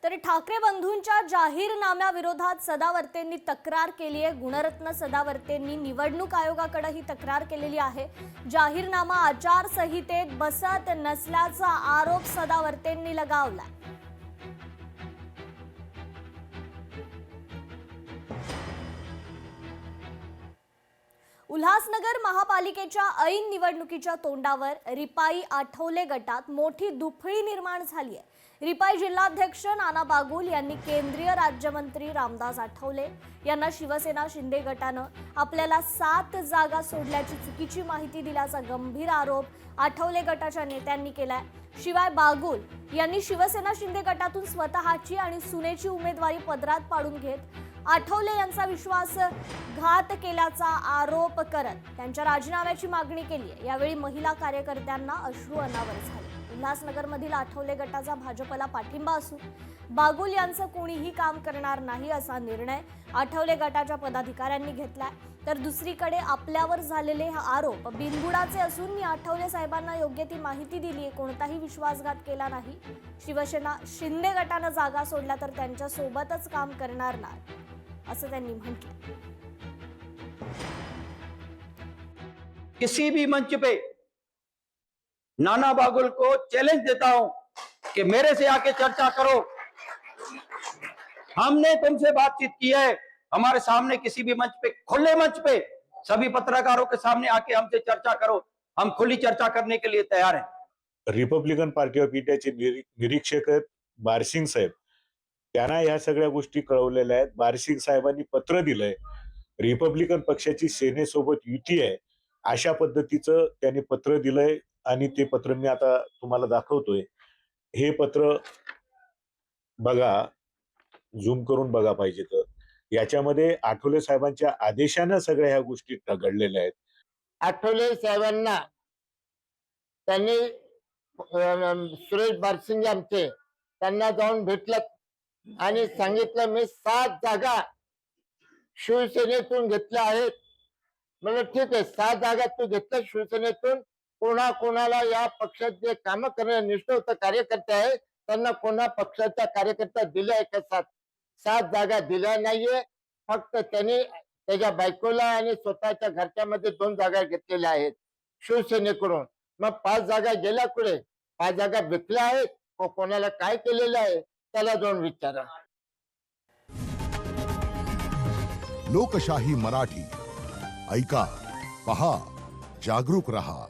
तर ठाकरे बंधूंच्या जाहीरनाम्याविरोधात सदावर्तेंनी तक्रार केली आहे। गुणरत्न सदावर्तेंनी निवडणूक आयोगाकडे ही तक्रार केलेली आहे। जाहीरनामा आचारसंहितेत बसत नसल्याचा आरोप सदावर्तेंनी लगावला। उल्हासनगर महापालिकेच्या ऐन निवडणुकीच्या तोंडावर रिपाई आठवले गटात मोठी दुफळी निर्माण झाली आहे। रिपाई जिल्हाध्यक्ष नाना बागुल यांनी केंद्रीय राज्यमंत्री रामदास आठवले यांना शिवसेना शिंदे गटानं आपल्याला 7 जागा सोडल्याची चुकीची माहिती दिल्याचा गंभीर आरोप आठवले गटाच्या नेत्यांनी केलाय। शिवाय बागुल यांनी शिवसेना शिंदे गटातून स्वतःची आणि सुनेची उमेदवारी पदरात पाडून घेत आठवले यांचा विश्वासघात केल्याचा आरोप करत त्यांच्या राजीनाम्याची मागणी केली आहे। यावेळी महिला कार्यकर्त्यांना अश्रू अनावर झाले। उल्हासनगरमधील आठवले गटाचा भाजपला पाठिंबा असून बागुल यांचं कोणीही काम करणार नाही असा निर्णय आठवले गटाच्या पदाधिकाऱ्यांनी घेतलाय। तर दुसरीकडे आपल्यावर झालेले हा आरोप बिनबुडाचे असून मी आठवले साहेबांना योग्य ती माहिती दिली आहे, कोणताही विश्वासघात केला नाही। शिवसेना शिंदे गटानं जागा सोडल्या तर त्यांच्या सोबतच काम करणार नाही असं त्यांनी म्हटलं। किसी भी मंच पे नाना बागुल को चैलेंज देता हूं कि मेरे से आके चर्चा करो। हमने तुमसे बातचीत की है, हमारे सामने किसी भी मंच पे, खुले मंच पे सभी पत्रकारों के सामने आके हमसे चर्चा करो, हम खुली चर्चा करने के लिए तैयार हैं। रिपब्लिकन पार्टी ऑफ इंडियाचे निरीक्षक आहेत बारसिंग साहेब, त्यांना या सगळ्या गोष्टी कळवलेल्या आहेत। बारसिंग साहेबांनी पत्र दिलंय, रिपब्लिकन पक्षाची सेनेसोबत युती आहे अशा पद्धतीचं त्यांनी पत्र दिलंय आणि ते पत्र मी आता तुम्हाला दाखवतोय। हे पत्र बघा, झूम करून बघा पाहिजे तर। याच्यामध्ये आठवले साहेबांच्या आदेशानं सगळ्या ह्या गोष्टी घडलेल्या आहेत। आठवले साहेबांना त्यांनी सुरेश बारसिंग आमचे त्यांना जाऊन भेटलं आणि सांगितलं मी 7 जागा शिवसेनेतून घेतल्या आहेत। म्हणजे ठीक आहे, 7 जागा तू घेतल्या शिवसेनेतून, कोणाला या पक्षात जे काम करणारे निष्ठावंत कार्यकर्ते आहेत त्यांना कोणा पक्षाच्या कार्यकर्ता दिल्या आहे का? 7 जागा दिल्या नाहीये। फक्त त्यांनी त्याच्या बायकोला आणि स्वतःच्या घरच्यामध्ये 2 जागा घेतलेल्या आहेत शिवसेनेकडून। मग 5 जागा गेल्या कुठे? 5 जागा विकल्या आहेत, कोणाला काय केलेलं आहे त्याला जाऊन विचारा। लोकशाही मराठी ऐका, पहा, जागरूक रहा।